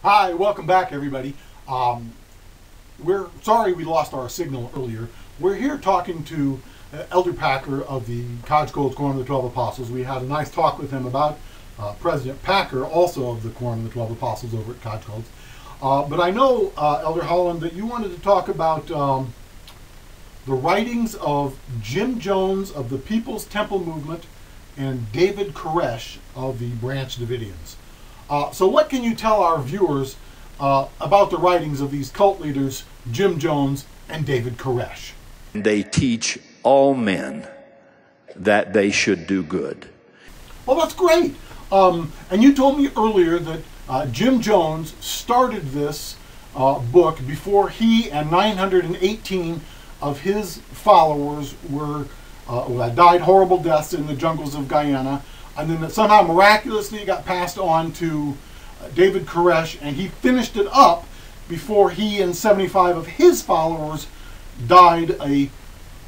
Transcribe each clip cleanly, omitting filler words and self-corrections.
Hi, welcome back everybody. We're sorry we lost our signal earlier. We're here talking to Elder Packer of the COJCOLDS Quorum of the 12 Apostles. We had a nice talk with him about President Packer, also of the Quorum of the 12 Apostles over at COJCOLDS. But I know, Elder Holland, that you wanted to talk about the writings of Jim Jones of the People's Temple Movement and David Koresh of the Branch Davidians. So what can you tell our viewers about the writings of these cult leaders, Jim Jones and David Koresh? They teach all men that they should do good. Well, that's great. And you told me earlier that Jim Jones started this book before he and 918 of his followers were died horrible deaths in the jungles of Guyana. And then somehow miraculously it got passed on to David Koresh, and he finished it up before he and 75 of his followers died a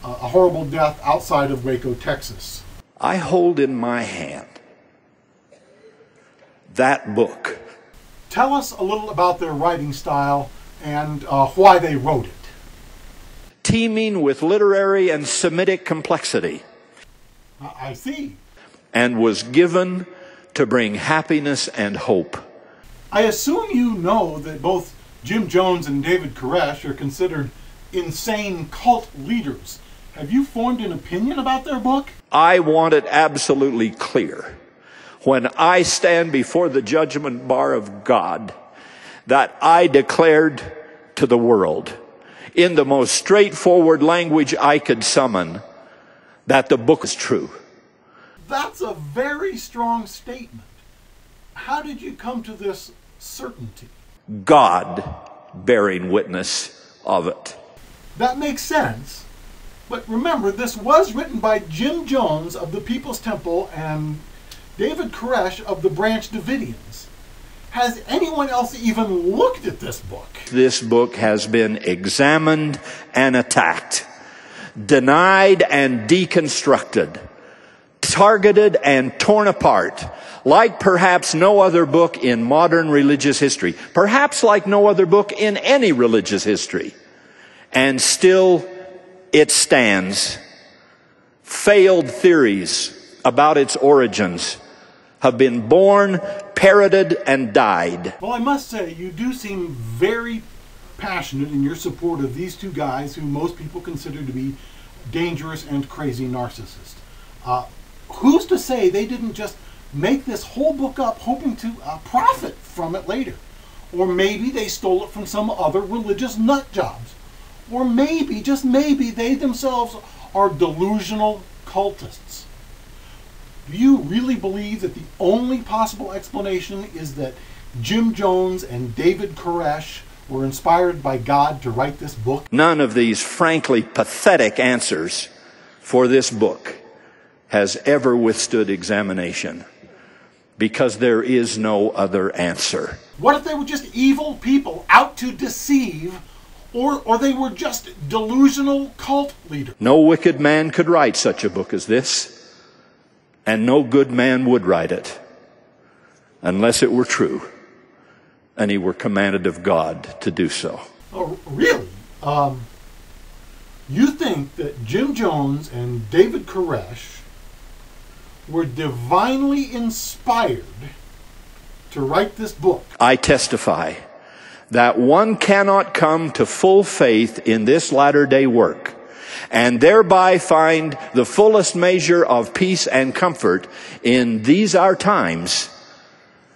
horrible death outside of Waco, Texas. I hold in my hand that book. Tell us a little about their writing style and why they wrote it. Teeming with literary and Semitic complexity. I see. And was given to bring happiness and hope. I assume you know that both Jim Jones and David Koresh are considered insane cult leaders. Have you formed an opinion about their book? I want it absolutely clear, when I stand before the judgment bar of God, that I declared to the world, in the most straightforward language I could summon, that the book is true. That's a very strong statement. How did you come to this certainty? God bearing witness of it. That makes sense. But remember, this was written by Jim Jones of the People's Temple and David Koresh of the Branch Davidians. Has anyone else even looked at this book? This book has been examined and attacked, denied and deconstructed, targeted and torn apart, like perhaps no other book in modern religious history, perhaps like no other book in any religious history. And still it stands. Failed theories about its origins have been born, parroted, and died. Well, I must say, you do seem very passionate in your support of these two guys who most people consider to be dangerous and crazy narcissists. Who's to say they didn't just make this whole book up hoping to profit from it later? Or maybe they stole it from some other religious nut jobs. Or maybe, just maybe, they themselves are delusional cultists. Do you really believe that the only possible explanation is that Jim Jones and David Koresh were inspired by God to write this book? None of these frankly pathetic answers for this book has ever withstood examination, because there is no other answer. What if they were just evil people out to deceive, or they were just delusional cult leaders? No wicked man could write such a book as this, and no good man would write it, unless it were true, and he were commanded of God to do so. Oh, really? You think that Jim Jones and David Koresh were divinely inspired to write this book? I testify that one cannot come to full faith in this latter-day work and thereby find the fullest measure of peace and comfort in these our times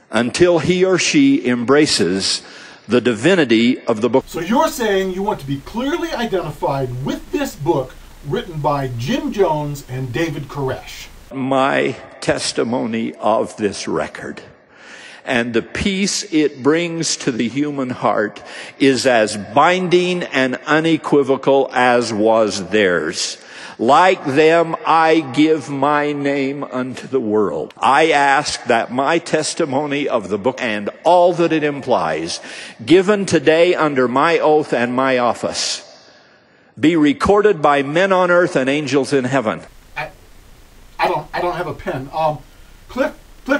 until he or she embraces the divinity of the book. So you're saying you want to be clearly identified with this book written by Jim Jones and David Koresh? My testimony of this record and the peace it brings to the human heart is as binding and unequivocal as was theirs. Like them, I give my name unto the world. I ask that my testimony of the book and all that it implies, given today under my oath and my office, be recorded by men on earth and angels in heaven. I don't have a pen. Cliff,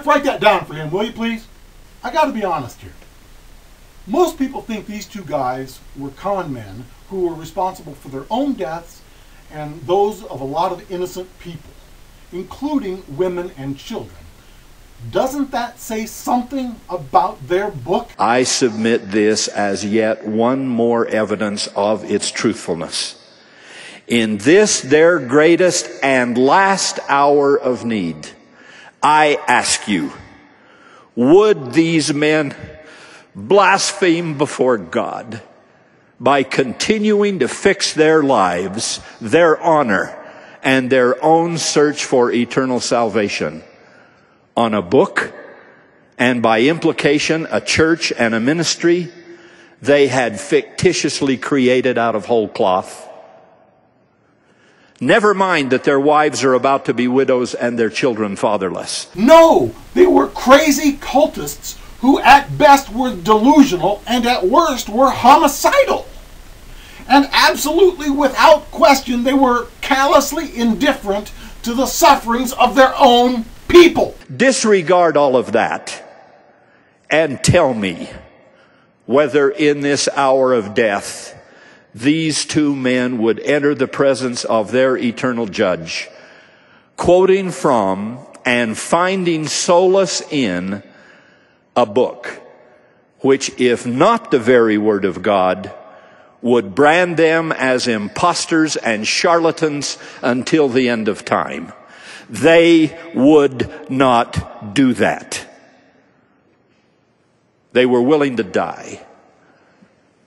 write that down for him, will you please? I got to be honest here. Most people think these two guys were con men who were responsible for their own deaths and those of a lot of innocent people, including women and children. Doesn't that say something about their book? I submit this as yet one more evidence of its truthfulness. In this, their greatest and last hour of need, I ask you, would these men blaspheme before God by continuing to fix their lives, their honor, and their own search for eternal salvation on a book, and by implication a church and a ministry they had fictitiously created out of whole cloth? Never mind that their wives are about to be widows and their children fatherless. No, they were crazy cultists who at best were delusional and at worst were homicidal. And absolutely without question, they were callously indifferent to the sufferings of their own people. Disregard all of that and tell me whether in this hour of death these two men would enter the presence of their eternal judge, quoting from and finding solace in a book which, if not the very word of God, would brand them as impostors and charlatans until the end of time. They would not do that. They were willing to die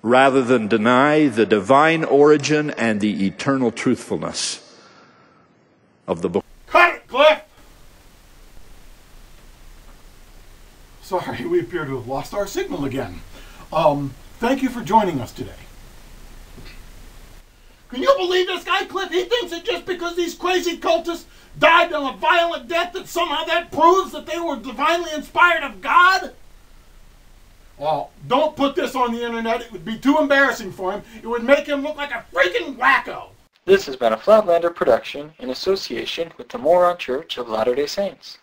rather than deny the divine origin and the eternal truthfulness of the book. Cut it, Cliff! Sorry, we appear to have lost our signal again. Thank you for joining us today. Can you believe this guy, Cliff? He thinks that just because these crazy cultists died a violent death that somehow that proves that they were divinely inspired of God? Well, don't put this on the internet. It would be too embarrassing for him. It would make him look like a freaking wacko. This has been a Flatlander production in association with the Moron Church of Latter-day Saints.